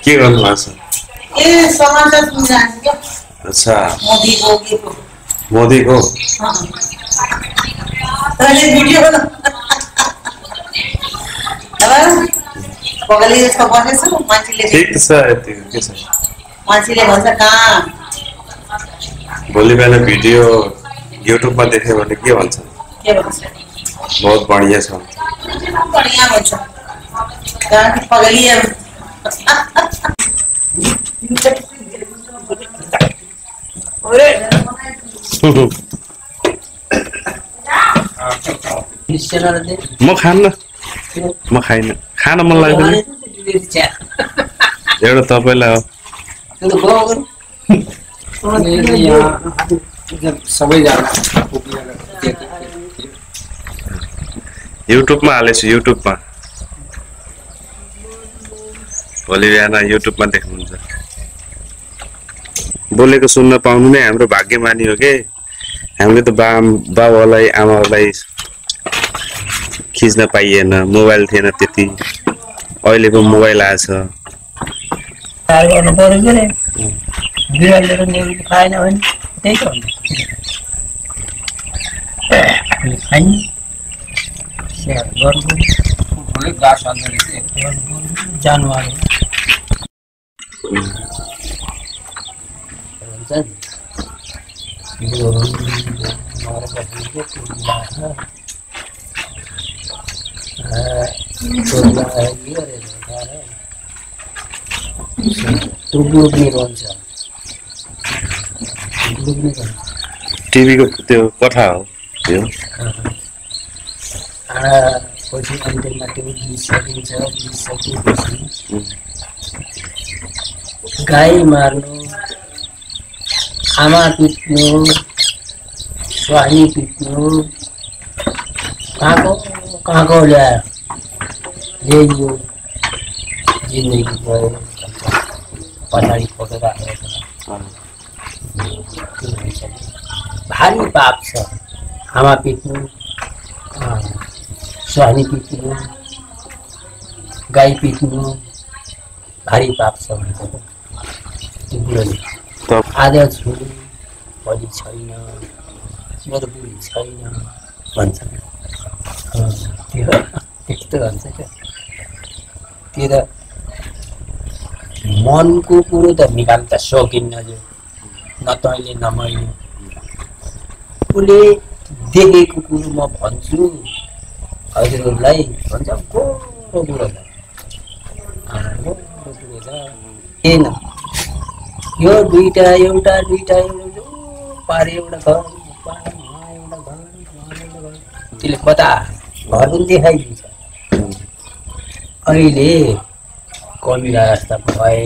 के गर्नु भएको छ? ए समाचार सुनिरहेको क्या। अच्छा मोदीको के को मोदीको तैँले भिडियो अब बगली जस्तो बसेछु मान्छेले ठिक छ यतिको के छ मान्छेले भन्छ कहाँ भोलि बिहान भिडियो युट्युबमा देख्यो भने के भन्छ? के भन्छ बहुत बढिया छ बढ़िया भन्छ कहाँ कि पगली है अरे म खान्न म खाइन खान मन लाग्दैन एउटा तपाईँलाई हो युट्युबमा हालेछु युट्युबमा भोलि बिहान युट्युबमा देख्नुहुन्छ बोलेको सुन्न पाउनु नै हाम्रो भाग्यमानी हो के हामीले त बाबुलाई आमालाई खिच्न पाइएन मोबाइल थिएन त्यति अहिलेको मोबाइल आएछ गर्नु पर्यो के रे बिरालेर न्युज खाएन भने त्यही त हो खाइन गर्नु घाँस हाल्दो रहेछ जनावर टिभीको त्यो कथा हो त्यो पछि अन्त्यमा त्यो दिइसकिन्छ दिइसकेपछि गाई मार्नु आमा पिट्नु स्वाही पिट्नु कहाँको ल्यायो यही हो जिन्दगी गयो पछाडि फोटो राखेर भारी पाप छ आमा पिट्नु स्वाही पिट्नु गाई पिट्नु भारी पाप छ भन्छ त्यो बुढोले आज छु भोलि छैन मेरो बुढी छैन भन्छ त्यो त्यस्तो भन्छ क्या त्यो त मनको कुरो त निकाल्न त सकिन्न जो न तैँले न मैले उसले देखेको कुरो म भन्छु हजुरहरूलाई भन्छ गोरो कुरो त किन यो दुईटा एउटा पारे एउटा घर त्यसले कता घर पनि देखाइदिन्छ अहिले कविरा जस्ता भए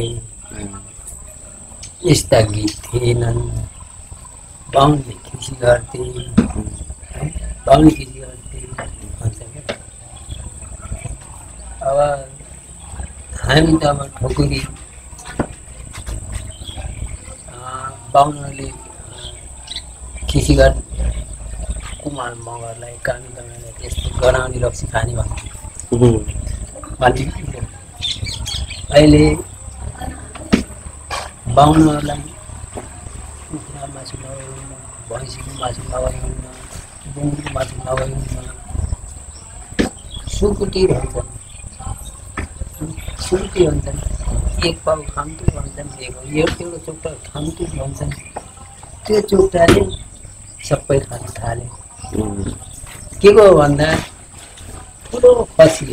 यस्ता गीत थिएनन् बाहुनले खिसी गर्थे भन्छ क्या अब हामी त अब ठोकुरी बाहुनहरूले खिसी गर्ने कुमार मगरलाई कामी दमाईलाई त्यस्तो गराउने रक्सी खाने भन्थे अहिले बाहुनहरूलाई कुखुरा मासु नभइहुन्न भैँसीको मासु नभइहुन्न बुङ्गुरको मासु नभइहुन्न सुकुटी भन्छन् सुकुटी भन्छन् एक पाउ खान्थु भन्छन् एउटा चोक्टा खान्थु भन्छन् त्यो चोक्टाले सबै खान थाले के को भन्दा ठुलो खसी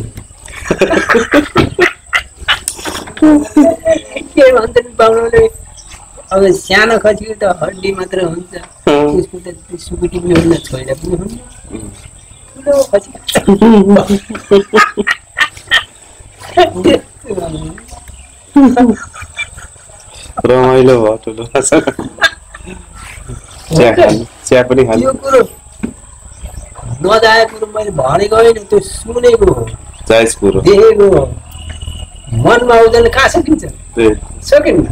के भन्छन् बाबुले अब सानो खसीको त हड्डी मात्र हुन्छ त्यसको त सुकुटी पनि हुन्न छोइला पनि हुन्न ठुलो खसी रमाइलो भयो ठुलो चिया पनि खानु यो कुरो नजाएको कुरो मैले भनेको होइन त्यो सुनेको हो जायज कुरो देखेको हो मनमा आउँदैन कहाँ सकिन्छ सकिन्न